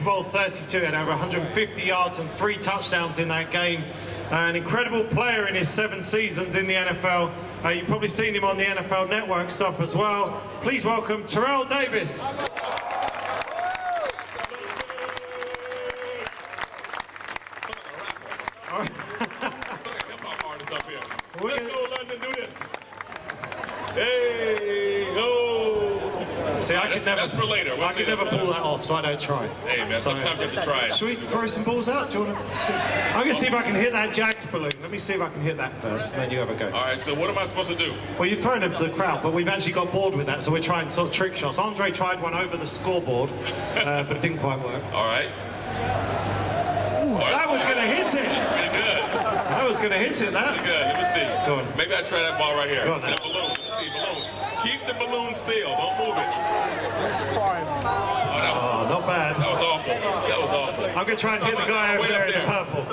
Bowl 32, had over 150 yards and 3 touchdowns in that game. An incredible player in his 7 seasons in the NFL. You've probably seen him on the NFL Network stuff as well. Please welcome Terrell Davis. Let's go, London, do this. Hey, ho. See, That's for later. I could never pull that off, so I don't try. Hey, man, sometimes you have to try it. Should we throw some balls out? Do you want to see? I'm going to see if I can hit that Jack's balloon. Let me see if I can hit that first, and then you have a go. All right, so what am I supposed to do? Well, you've thrown them to the crowd, but we've actually got bored with that, so we're trying sort of trick shots. Andre tried one over the scoreboard, but it didn't quite work. All right. That was going to hit it. That's pretty good. That was going to hit it, that. Pretty good. Let me see. Go on. Maybe I try that ball right here. Go on, and a balloon. Let me see, balloon. Keep the balloon still. Don't move it. Oh, not bad. That was awful. That was awful. I'm going to try and hit the guy over Way there up in the there. purple.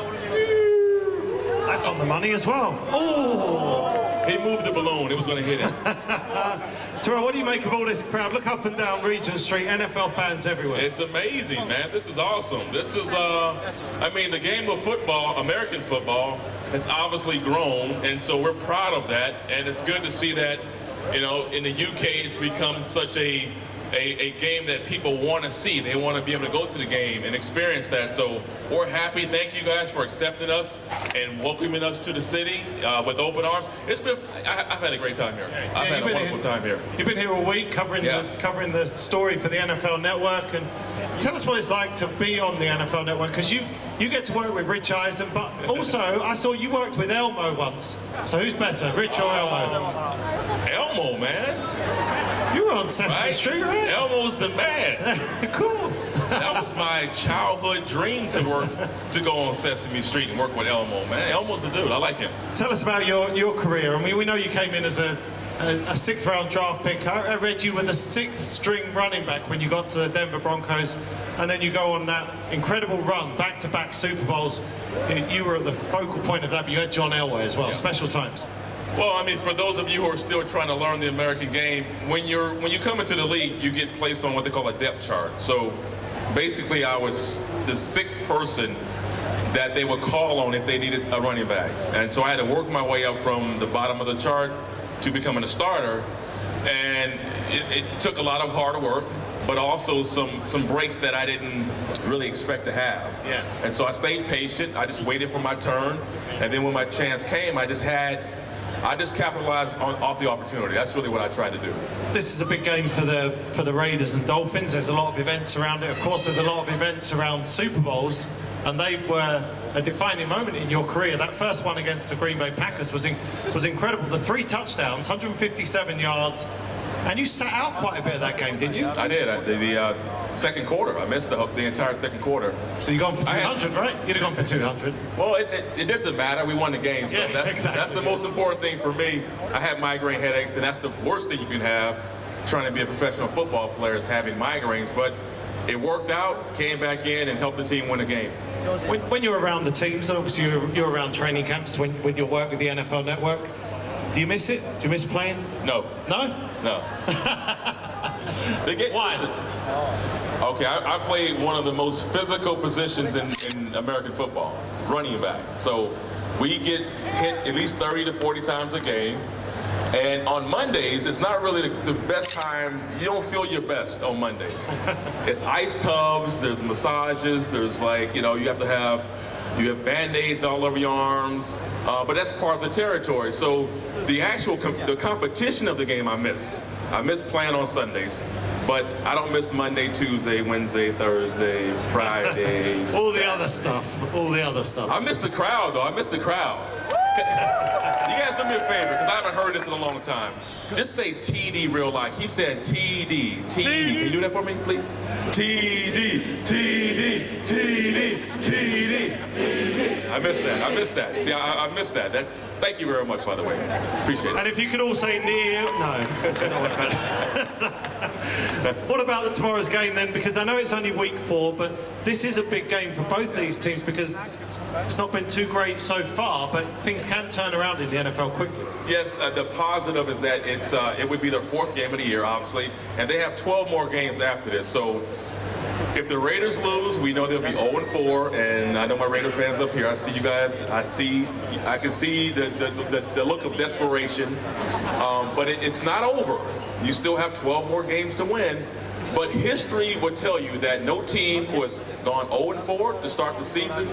That's on the money as well. Oh! He moved the balloon. It was going to hit it. Terrell, what do you make of all this crowd? Look up and down Regent Street, NFL fans everywhere. It's amazing, man. This is awesome. This is, I mean, the game of football, American football, has obviously grown, and so we're proud of that. And it's good to see that, you know, in the UK, it's become such a game that people want to see. They want to be able to go to the game and experience that. So we're happy. Thank you guys for accepting us and welcoming us to the city with open arms. It's been, I've had a great time here. I've had a wonderful time here. You've been here all week covering the story for the NFL Network, and tell us what it's like to be on the NFL Network, because you get to work with Rich Eisen, but also I saw you worked with Elmo once. So who's better, Rich or Elmo? Elmo, man. You were on Sesame Street, right? Elmo's the man. Of course. That was my childhood dream to go on Sesame Street and work with Elmo, man. Elmo's the dude. I like him. Tell us about your career. I mean, we know you came in as a 6th round draft pick. I read you were the 6th string running back when you got to the Denver Broncos, and then you go on that incredible run, back-to-back Super Bowls. You were at the focal point of that, but you had John Elway as well, special times. Well, I mean, for those of you who are still trying to learn the American game, when you come into the league, you get placed on what they call a depth chart. So basically, I was the 6th person that they would call on if they needed a running back. And so I had to work my way up from the bottom of the chart to becoming a starter. And it took a lot of hard work, but also some breaks that I didn't really expect to have. Yeah. And so I stayed patient. I just waited for my turn. And then when my chance came, I just capitalized off the opportunity. That's really what I tried to do. This is a big game for the Raiders and Dolphins. There's a lot of events around it. Of course, there's a lot of events around Super Bowls, and they were a defining moment in your career. That first one against the Green Bay Packers was incredible. The 3 touchdowns, 157 yards, and you sat out quite a bit of that game, didn't you? I did. The second quarter, I missed the entire second quarter. So you're going for 200, right? You'd have gone for 200. Well, it doesn't matter. We won the game, so that's the most important thing for me. I have migraine headaches, and that's the worst thing you can have trying to be a professional football player, is having migraines. But it worked out, came back in, and helped the team win the game. When you're around the teams, obviously you're around training camps with your work with the NFL Network. Do you miss it? Do you miss playing? No. No? No. Why? Okay, I played one of the most physical positions in American football, running back. So we get hit at least 30 to 40 times a game. And on Mondays, it's not really the best time. You don't feel your best on Mondays. It's ice tubs, there's massages, there's you have Band-Aids all over your arms, but that's part of the territory. So the actual the competition of the game I miss. I miss playing on Sundays, but I don't miss Monday, Tuesday, Wednesday, Thursday, Friday. All the other stuff. All the other stuff. I miss the crowd, though. I miss the crowd. You guys do me a favor, because I haven't heard this in a long time. Just say TD real loud. Keep saying TD, TD. Can you do that for me, please? TD, TD, TD, TD. I missed that. I missed that. See, I missed that. Thank you very much, by the way. Appreciate it. And if you could all say near, no. That's not what I meant. What about tomorrow's game then? Because I know it's only week 4, but this is a big game for both these teams, because it's not been too great so far, but things can turn around in the NFL quickly. Yes, the positive is that it would be their 4th game of the year, obviously, and they have 12 more games after this. So If the Raiders lose, we know they'll be 0-4, and I know my Raider fans up here. I see you guys. I can see the look of desperation. But it's not over. You still have 12 more games to win. But history would tell you that no team who has gone 0-4 to start the season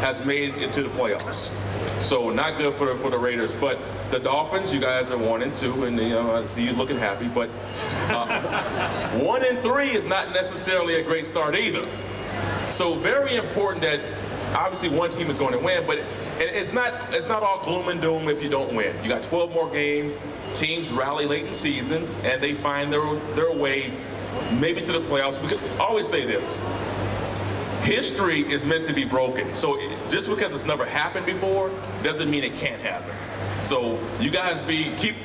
has made it to the playoffs. So not good for the Raiders. But the Dolphins, you guys are 1-2, and I see you looking happy. But 1-3 is not necessarily a great start either. So very important that obviously one team is going to win, but it's not all gloom and doom if you don't win. You got 12 more games. Teams rally late in seasons, and they find their way maybe to the playoffs. Because I always say this. History is meant to be broken. So just because it's never happened before doesn't mean it can't happen. So you guys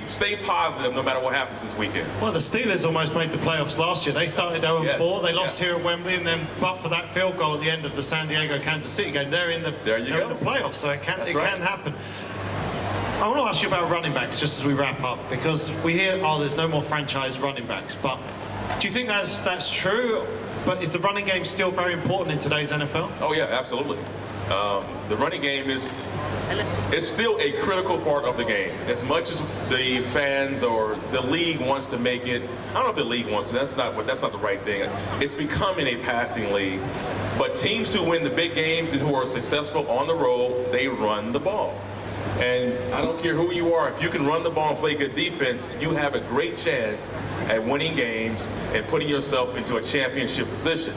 stay positive no matter what happens this weekend. Well, the Steelers almost made the playoffs last year. They started 0-4. Yes, They lost here at Wembley, and then but for that field goal at the end of the San Diego-Kansas City game, they're in the playoffs. So it can happen. I want to ask you about running backs just as we wrap up, because we hear, there's no more franchise running backs. But do you think that's true? But is the running game still very important in today's NFL? Oh yeah, absolutely. The running game is still a critical part of the game. As much as the fans or the league wants to make it, I don't know if the league wants to. That's not the right thing. It's becoming a passing league. But teams who win the big games and who are successful on the road, they run the ball. And I don't care who you are, if you can run the ball and play good defense, you have a great chance at winning games and putting yourself into a championship position.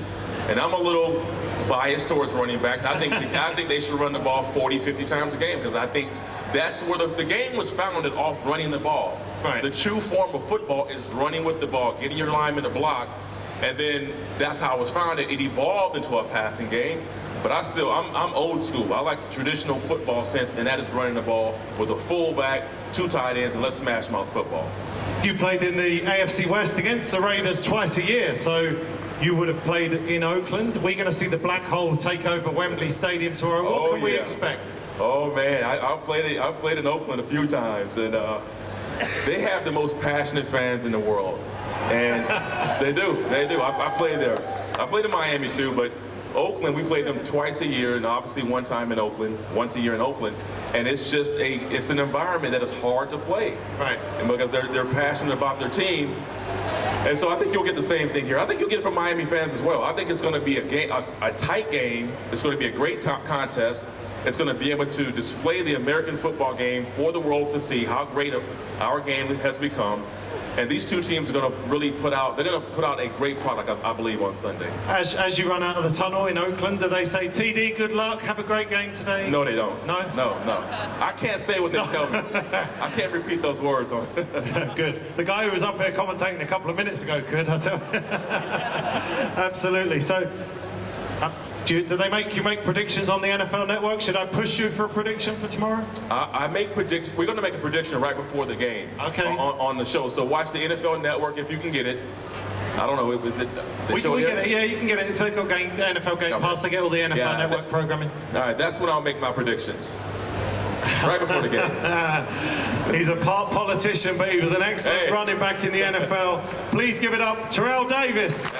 And I'm a little biased towards running backs. I think they should run the ball 40, 50 times a game, because I think that's where the game was founded off running the ball. Right. The true form of football is running with the ball, getting your lineman to block, and then that's how it was founded. It evolved into a passing game. But I'm old school. I like the traditional football sense, and that is running the ball with a fullback, 2 tight ends, and let's smash mouth football. You played in the AFC West against the Raiders twice a year, so you would have played in Oakland. We're going to see the Black Hole take over Wembley Stadium tomorrow. What can we expect? Oh man, I played in Oakland a few times, and they have the most passionate fans in the world, and they do. I played there. I played in Miami too, but Oakland, we played them twice a year, and obviously one time in Oakland, once a year in Oakland, and it's just it's an environment that is hard to play, right? And because they're passionate about their team, and so I think you'll get the same thing here. I think you'll get it from Miami fans as well. I think it's going to be a tight game. It's going to be a great contest. It's going to be able to display the American football game for the world to see how great our game has become. And these two teams are going to really put out a great product, I believe, on Sunday. As you run out of the tunnel in Oakland, do they say, TD, good luck, have a great game today? No, they don't. No? No. I can't say what they tell me. I can't repeat those words. Good. The guy who was up here commentating a couple of minutes ago could, I tell you. Absolutely. So, do they make you make predictions on the NFL Network? Should I push you for a prediction for tomorrow? I make predictions. We're going to make a prediction right before the game. Okay. On the show. So watch the NFL Network if you can get it. I don't know. Is it the show we here? get it. Yeah, you can get it. If they've got NFL Game Pass, they get all the NFL Network programming. All right, that's when I'll make my predictions. Right before the game. He's a part politician, but he was an excellent running back in the NFL. Please give it up, Terrell Davis.